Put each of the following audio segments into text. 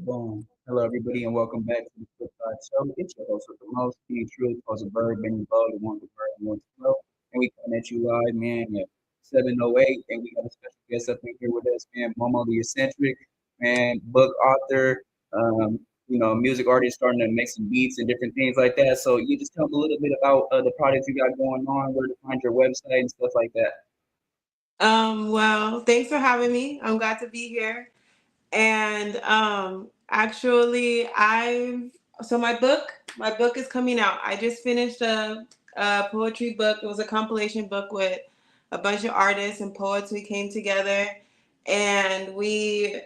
Boom. Hello, everybody, and welcome back to the Flip Side Show. It's your host with the most, being truly calls a bird, Benny Bug, the one with bird and one to flow. And we coming at you live, man, at 7:08, and we got a special guest up in here with us, man, Momo the eccentric, man, book author, music artist, starting to make some beats and different things like that. So you just tell me a little bit about the projects you got going on, where to find your website and stuff like that. Well, thanks for having me. I'm glad to be here. And actually, my book is coming out. I just finished a poetry book. It was a compilation book with a bunch of artists and poets. We came together and we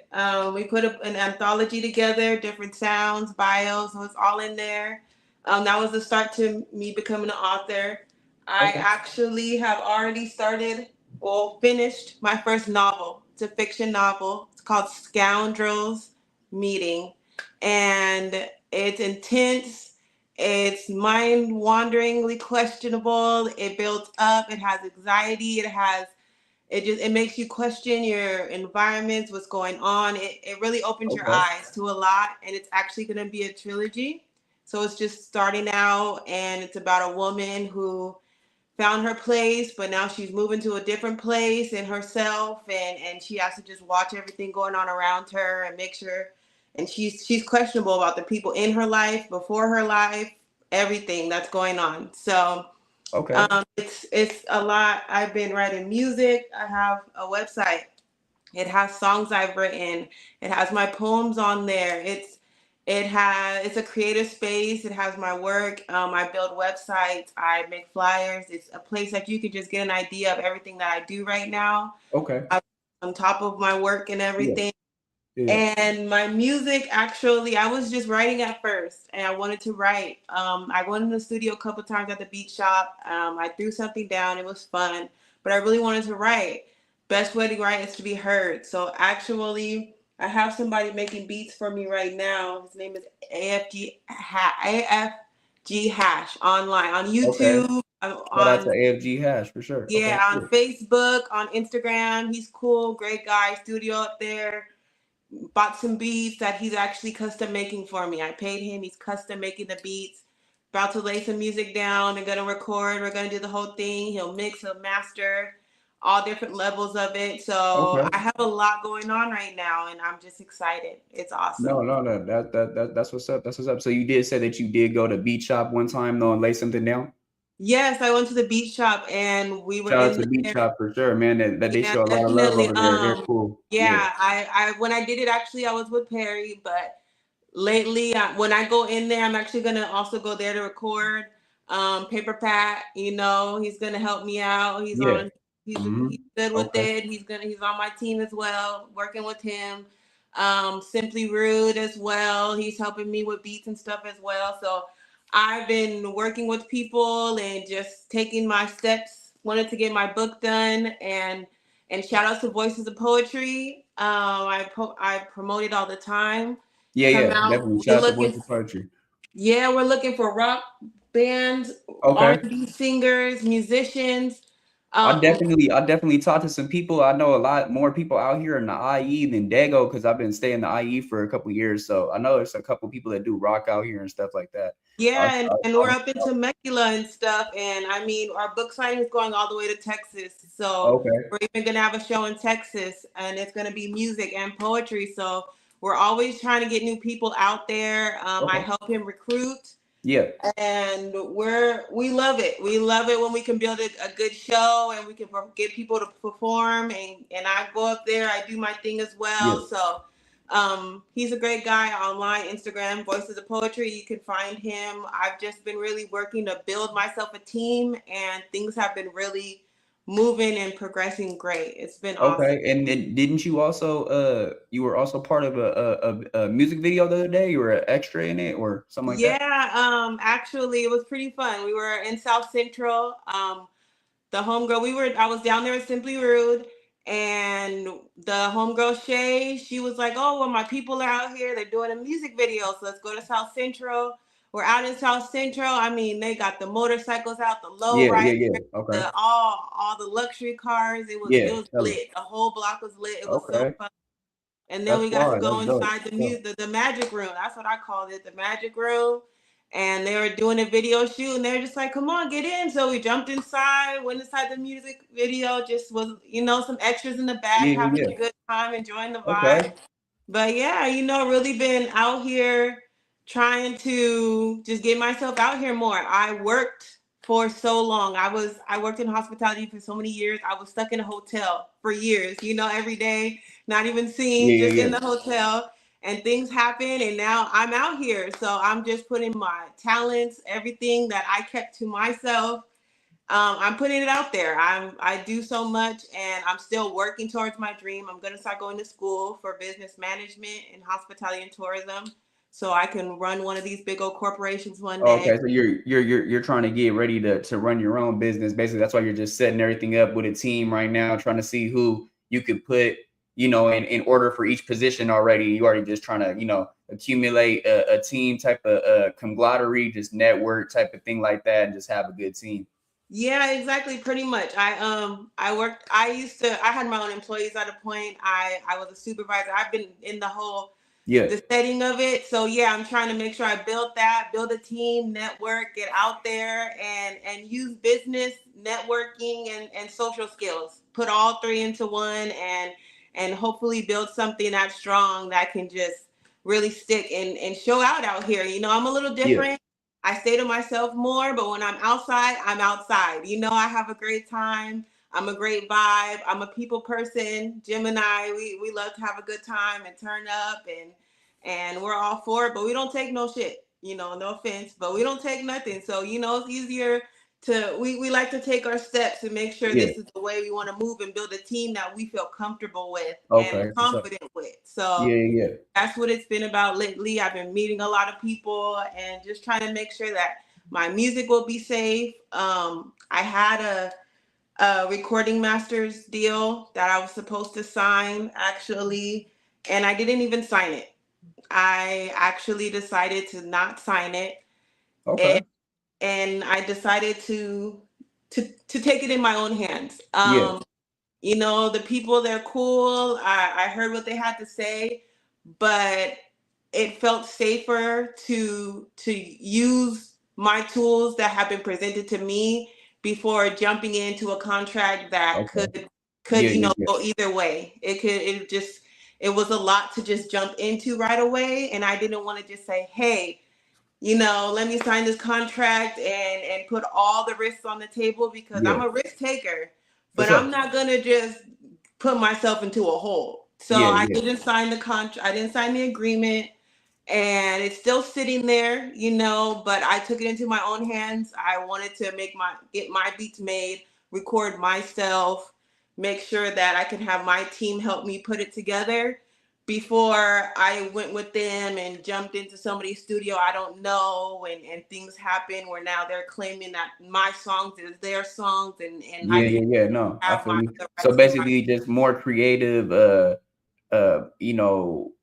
put an anthology together, different sounds, bios. So it's all in there. That was the start to me becoming an author. I Okay. actually have already finished my first novel. It's a fiction novel. It's called Scoundrels Meeting. And it's intense. It's mind wanderingly questionable. It builds up. It has anxiety. It makes you question your environments, what's going on. It really opens your Okay. eyes to a lot. And it's actually going to be a trilogy. So it's just starting out, and it's about a woman who found her place, but now she's moving to a different place in herself, and she has to just watch everything going on around her and make sure. And she's questionable about the people in her life, before her life, everything that's going on. So Okay. it's a lot. I've been writing music. I have a website. It has songs I've written. It has my poems on there. It's a creative space. It has my work. I build websites. I make flyers. It's a place that you can just get an idea of everything that I do right now. Okay. I, on top of my work and Yeah. everything. Yeah. And my music, actually, I was just writing at first, and I wanted to write. I went in the studio a couple times at the beat shop. I threw something down. It was fun, but I really wanted to write. Best way to write is to be heard. So actually, I have somebody making beats for me right now. His name is AFG Hash online on Okay. YouTube, Shout out to on AFG Hash for sure. Okay, yeah, on cool. Facebook, on Instagram. He's cool, great guy. Studio up there. Bought some beats that he's actually custom making for me. I paid him. He's custom making the beats. About to lay some music down and gonna record. We're gonna do the whole thing. He'll mix, he'll master, all different levels of it. So Okay. I have a lot going on right now, and I'm just excited. It's No, awesome. no, no. That's what's up. That's what's up. So you did say that you did go to Beat Shop one time though and lay something down. Yes, I went to the beat shop and we were Shout out in to Beat there. Shop for sure, man. That they Yeah, show a lot of love definitely. over there. They're cool. Yeah. Yeah, I when I did it, actually, I was with Perry, but lately, when I go in there, I'm actually gonna also go there to record. Paper Pat, he's gonna help me out. Yeah. He's good with Okay. it. He's on my team as well, working with him. Simply Rude as well. He's helping me with beats and stuff as well. So I've been working with people and just taking my steps. Wanted to get my book done, and shout out to Voices of Poetry. I promote it all the time. Yeah, Come yeah, out. definitely. Shout out to Voice of Poetry. Yeah, we're looking for rock bands, Okay. R&B singers, musicians. Um, I definitely talked to some people. I know a lot more people out here in the IE than Dago because I've been staying in the IE for a couple years. So I know there's a couple people that do rock out here and stuff like that. I, yeah, and we're up in I, Temecula and stuff. And I mean, our book signing is going all the way to Texas. So okay. we're even gonna have a show in Texas, and it's gonna be music and poetry. So we're always trying to get new people out there. I Okay. help him recruit. Yeah. And we love it. We love it when we can build a good show and we can get people to perform, and I go up there, I do my thing as Yeah. well. So he's a great guy online, Instagram, Voices of Poetry. You can find him. I've just been really working to build myself a team, and things have been really moving and progressing great. It's been awesome. Okay. And then didn't you also you were also part of a music video the other day? You were an extra in it or something like that? Yeah, actually it was pretty fun. We were in South Central. The homegirl, I was down there at Simply Rude, and the homegirl Shay, she was like, "Oh, well, my people are out here. They're doing a music video, so let's go to South Central." We're out in South Central. I mean, they got the motorcycles out, the low Yeah, yeah, riders, yeah. Okay. all the luxury cars. It Yeah. was Tell me. lit. The whole block was lit. It was so Okay. fun. And then That's we got to far. go That's dope. inside the Dope. music, the magic room. That's what I called it, the magic room. And they were doing a video shoot, and they were just like, "Come on, get in." So we jumped inside, went inside the music video. Just was, some extras in the back, Yeah, yeah, having yeah. a good time, enjoying the vibe. Okay. But yeah, really been out here trying to just get myself out here more. I worked for so long. I worked in hospitality for so many years. I was stuck in a hotel for years, every day, not even Yeah, seen, yeah, just in yeah. the hotel. And things happen, and now I'm out here. So I'm just putting my talents, everything that I kept to myself, I'm putting it out there. I do so much, and I'm still working towards my dream. I'm gonna start going to school for business management and hospitality and tourism, so I can run one of these big old corporations one day. Okay, so you're trying to get ready to run your own business. Basically, that's why you're just setting everything up with a team right now, trying to see who you could put, in order for each position already. You already just trying to, accumulate a team type of conglomerate, just network type of thing like that, and just have a good team. Yeah, exactly. Pretty much. I worked. I used to. I had my own employees at a point. I was a supervisor. I've been in Yeah, the setting of it. So yeah, I'm trying to make sure I build a team, network, get out there, and use business, networking, and social skills. Put all three into one, and hopefully build something that's strong that can just really stick and show out here. I'm a little yeah, different. I stay to myself more, but when I'm outside, I'm outside. I have a great time. I'm a great vibe. I'm a people person. Gemini, we love to have a good time and turn up, and we're all for it, but we don't take no shit. No offense, but we don't take nothing. So, it's easier we like to take our steps and make sure yeah. this is the way we want to move and build a team that we feel comfortable with and Okay, for sure. confident with. So Yeah, yeah, that's what it's been about lately. I've been meeting a lot of people and just trying to make sure that my music will be safe. I had a recording master's deal that I was supposed to sign, actually, and I didn't even sign it. I actually decided to not sign it, okay. and I decided to take it in my own hands. Yeah, The people, they're cool. I heard what they had to say, but it felt safer to use my tools that have been presented to me before jumping into a contract that okay. could Yeah, yeah, yeah, go either way. It was a lot to just jump into right away, and I didn't want to just say, hey, let me sign this contract and put all the risks on the table, because yeah. I'm a risk taker, For but sure. I'm not gonna just put myself into a hole. So Yeah, I yeah, didn't sign the contract. I didn't sign the agreement, and it's still sitting there, but I took it into my own hands. I wanted to get my beats made, record myself, make sure that I can have my team help me put it together before I went with them and jumped into somebody's studio I don't know, and things happen where now they're claiming that my songs is their songs, and I yeah, didn't yeah, yeah. No, I have feel you. the So rights to my. basically, just more creative,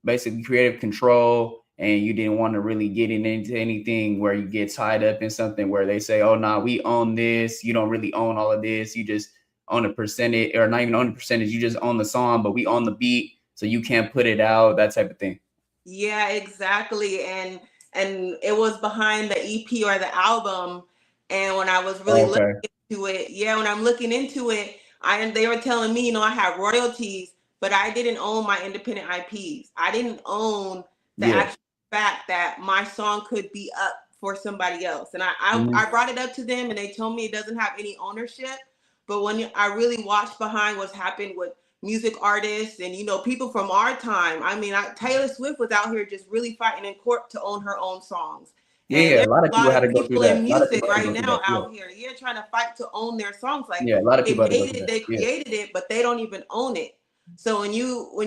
basically creative control, and you didn't want to really get into anything where you get tied up in something where they say, "Oh, nah, we own this." You don't really own all of this. You just own a percentage, or not even own a percentage. You just own the song, but we own the beat, so you can't put it out. That type of thing. Yeah, exactly. And it was behind the EP or the album. And when I was really looking Okay. into it, yeah, when I'm looking into it, they were telling me, I had royalties, but I didn't own my independent IPs. I didn't own the Yeah. actual fact that my song could be up for somebody else. And Mhm. I brought it up to them, and they told me it doesn't have any ownership. But when I really watched behind what's happened with music artists and people from our time. I mean, Taylor Swift was out here just really fighting in court to own her own songs, Yeah, and yeah. A there's lot of a people lot had of to go through people that. in A lot of music people had to right go through now that. Yeah. out here, yeah, trying to fight to own their songs. Like Yeah. A lot of they people had to go made through it, that. they Yeah. created it, but they don't even own it. So when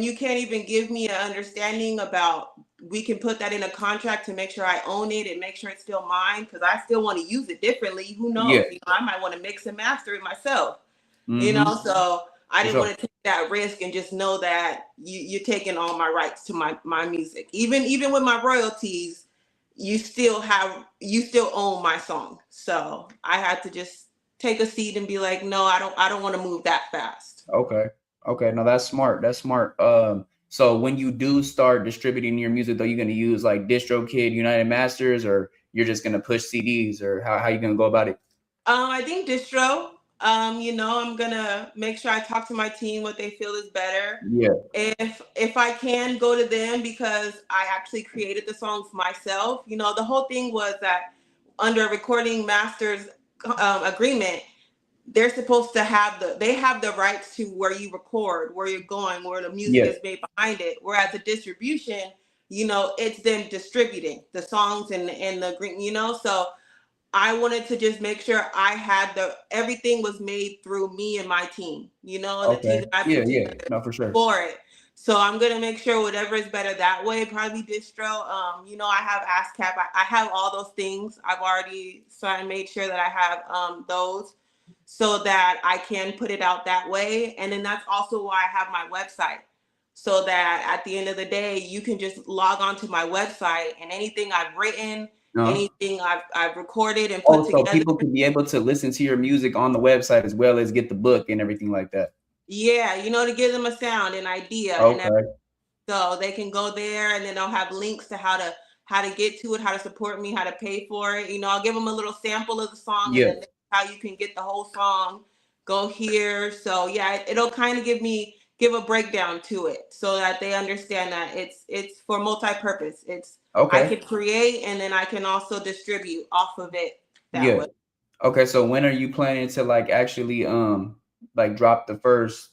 you can't even give me an understanding about, we can put that in a contract to make sure I own it and make sure it's still mine, because I still want to use it differently. Who Yeah. knows? I might want to mix and master it myself. Mm-hmm. So I For didn't sure. want to take that risk and just know that you're taking all my rights to my music. Even with my royalties, you still own my song. So I had to just take a seat and be like, no, I don't want to move that fast. Okay. Okay. No, that's smart. That's smart. So when you do start distributing your music, though, you're gonna use like DistroKid, United Masters, or you're just gonna push CDs, or how you gonna go about it? I think distro. I'm gonna make sure I talk to my team what they feel is better. Yeah, If I can go to them because I actually created the songs myself. The whole thing was that under a recording masters agreement, they're supposed to have they have the rights to where you record, where you're going, where the music yeah. is made behind it. Whereas the distribution, it's them distributing the songs and the green, so I wanted to just make sure I had everything was made through me and my team, and the team Okay. that I Yeah, put yeah. together No, for sure. for it. So I'm gonna make sure whatever is better that way, probably distro. I have ASCAP. I have all those things. I've already made sure that I have those so that I can put it out that way. And then that's also why I have my website. So that at the end of the day, you can just log on to my website and anything I've written, No. anything I've recorded and put Oh, so together. people can be able to listen to your music on the website as well as get the book and everything like that. Yeah, to give them a sound, an idea, and Okay. so they can go there, and then they'll have links to how to get to it, how to support me, how to pay for it. I'll give them a little sample of the song, and Yeah. then how you can get the whole song. Go here. So yeah, it'll kind of give a breakdown to it so that they understand that it's for multi-purpose. I Okay. can create and then I can also distribute off of it that Yeah. way. Okay. So when are you planning to like actually like drop the first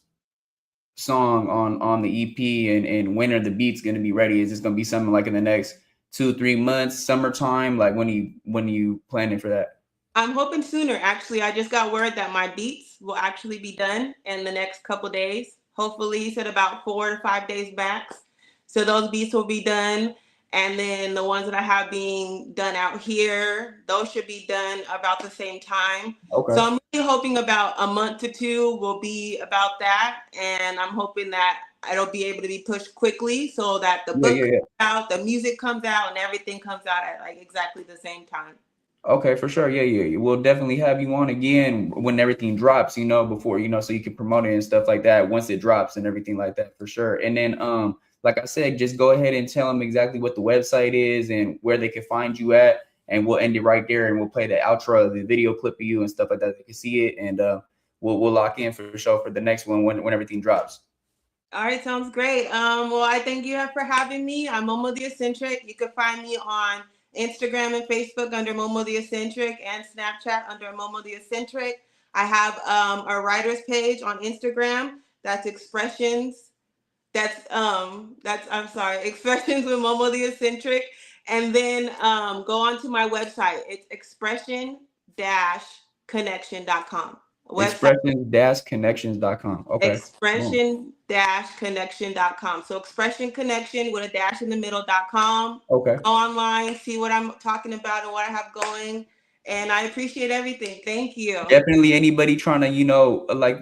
song on the EP, and when are the beats gonna be ready? Is this gonna be something like in the next 2 3 months, summertime? Like when are you planning for that? I'm hoping sooner. Actually, I just got word that my beats will actually be done in the next couple days. Hopefully, he said about 4 to 5 days max. So those beats will be done, and then the ones that I have being done out here, those should be done about the same time. So Okay. I'm really hoping about a month to two will be about that, and I'm hoping that it'll be able to be pushed quickly so that the Yeah, book yeah, comes yeah. out, the music comes out, and everything comes out at like exactly the same time. Okay, for sure. Yeah, yeah. We'll definitely have you on again when everything drops, before, so you can promote it and stuff like that once it drops and everything like that for sure. And then like I said, just go ahead and tell them exactly what the website is and where they can find you at, and we'll end it right there, and we'll play the outro, the video clip of you and stuff like that. They can see it, and we'll lock in for sure for the next one when everything drops. All right, sounds great. Well, I thank you for having me. I'm Momo the Eccentric. You can find me on Instagram and Facebook under Momo the Eccentric and Snapchat under Momo the Eccentric. I have a writer's page on Instagram. That's expressions. That's I'm sorry, expressions with Momo the Eccentric. And then go on to my website. It's expression-connection.com. Website Expressions-connections.com. Okay. Boom. expression-connection.com. So expression connection with a dash in the middle.com. Okay. Go online, see what I'm talking about and what I have going. And I appreciate everything. Thank you. Definitely anybody trying to,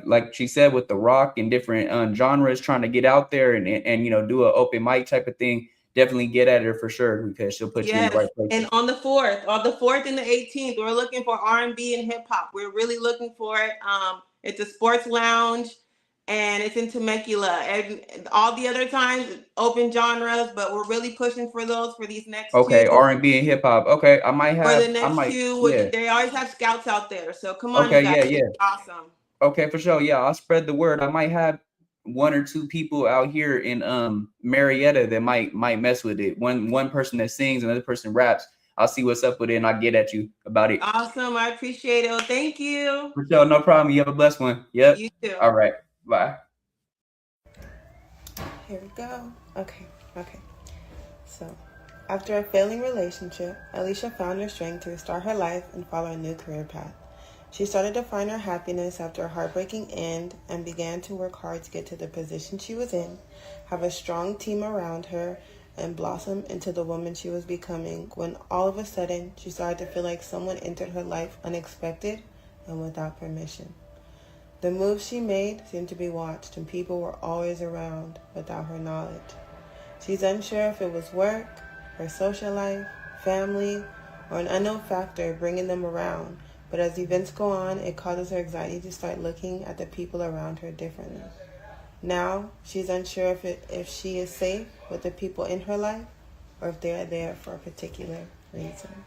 like she said, with the rock and different genres, trying to get out there and do an open mic type of thing. Definitely get at her for sure, because she'll put you in the Yes. right And places. on the 4th and the 18th, we're looking for R&B and hip hop. We're really looking for it. It's a sports lounge and it's in Temecula. And all the other times, open genres, but we're really pushing for those for these next two. Okay, R&B and hip hop. Okay, For the I next might, two, yeah. they always have scouts out there. So come on, you Okay, guys. yeah, It's yeah. awesome. Okay, for sure. Yeah, I'll spread the word. I might have one or two people out here in Marietta that might mess with it. One person that sings, another person raps. I'll see what's up with it, and I'll get at you about it. Awesome. I appreciate it. Well, thank you. For sure, no problem. You have a blessed one. Yep. You too. All right. Bye. Here we go. Okay. So, after a failing relationship, Alicia found her strength to restart her life and follow a new career path. She started to find her happiness after a heartbreaking end and began to work hard to get to the position she was in, have a strong team around her, and blossom into the woman she was becoming when all of a sudden she started to feel like someone entered her life unexpected and without permission. The moves she made seemed to be watched and people were always around without her knowledge. She's unsure if it was work, her social life, family, or an unknown factor bringing them around, but as events go on, it causes her anxiety to start looking at the people around her differently. Now she's unsure if she is safe with the people in her life or if they're there for a particular reason.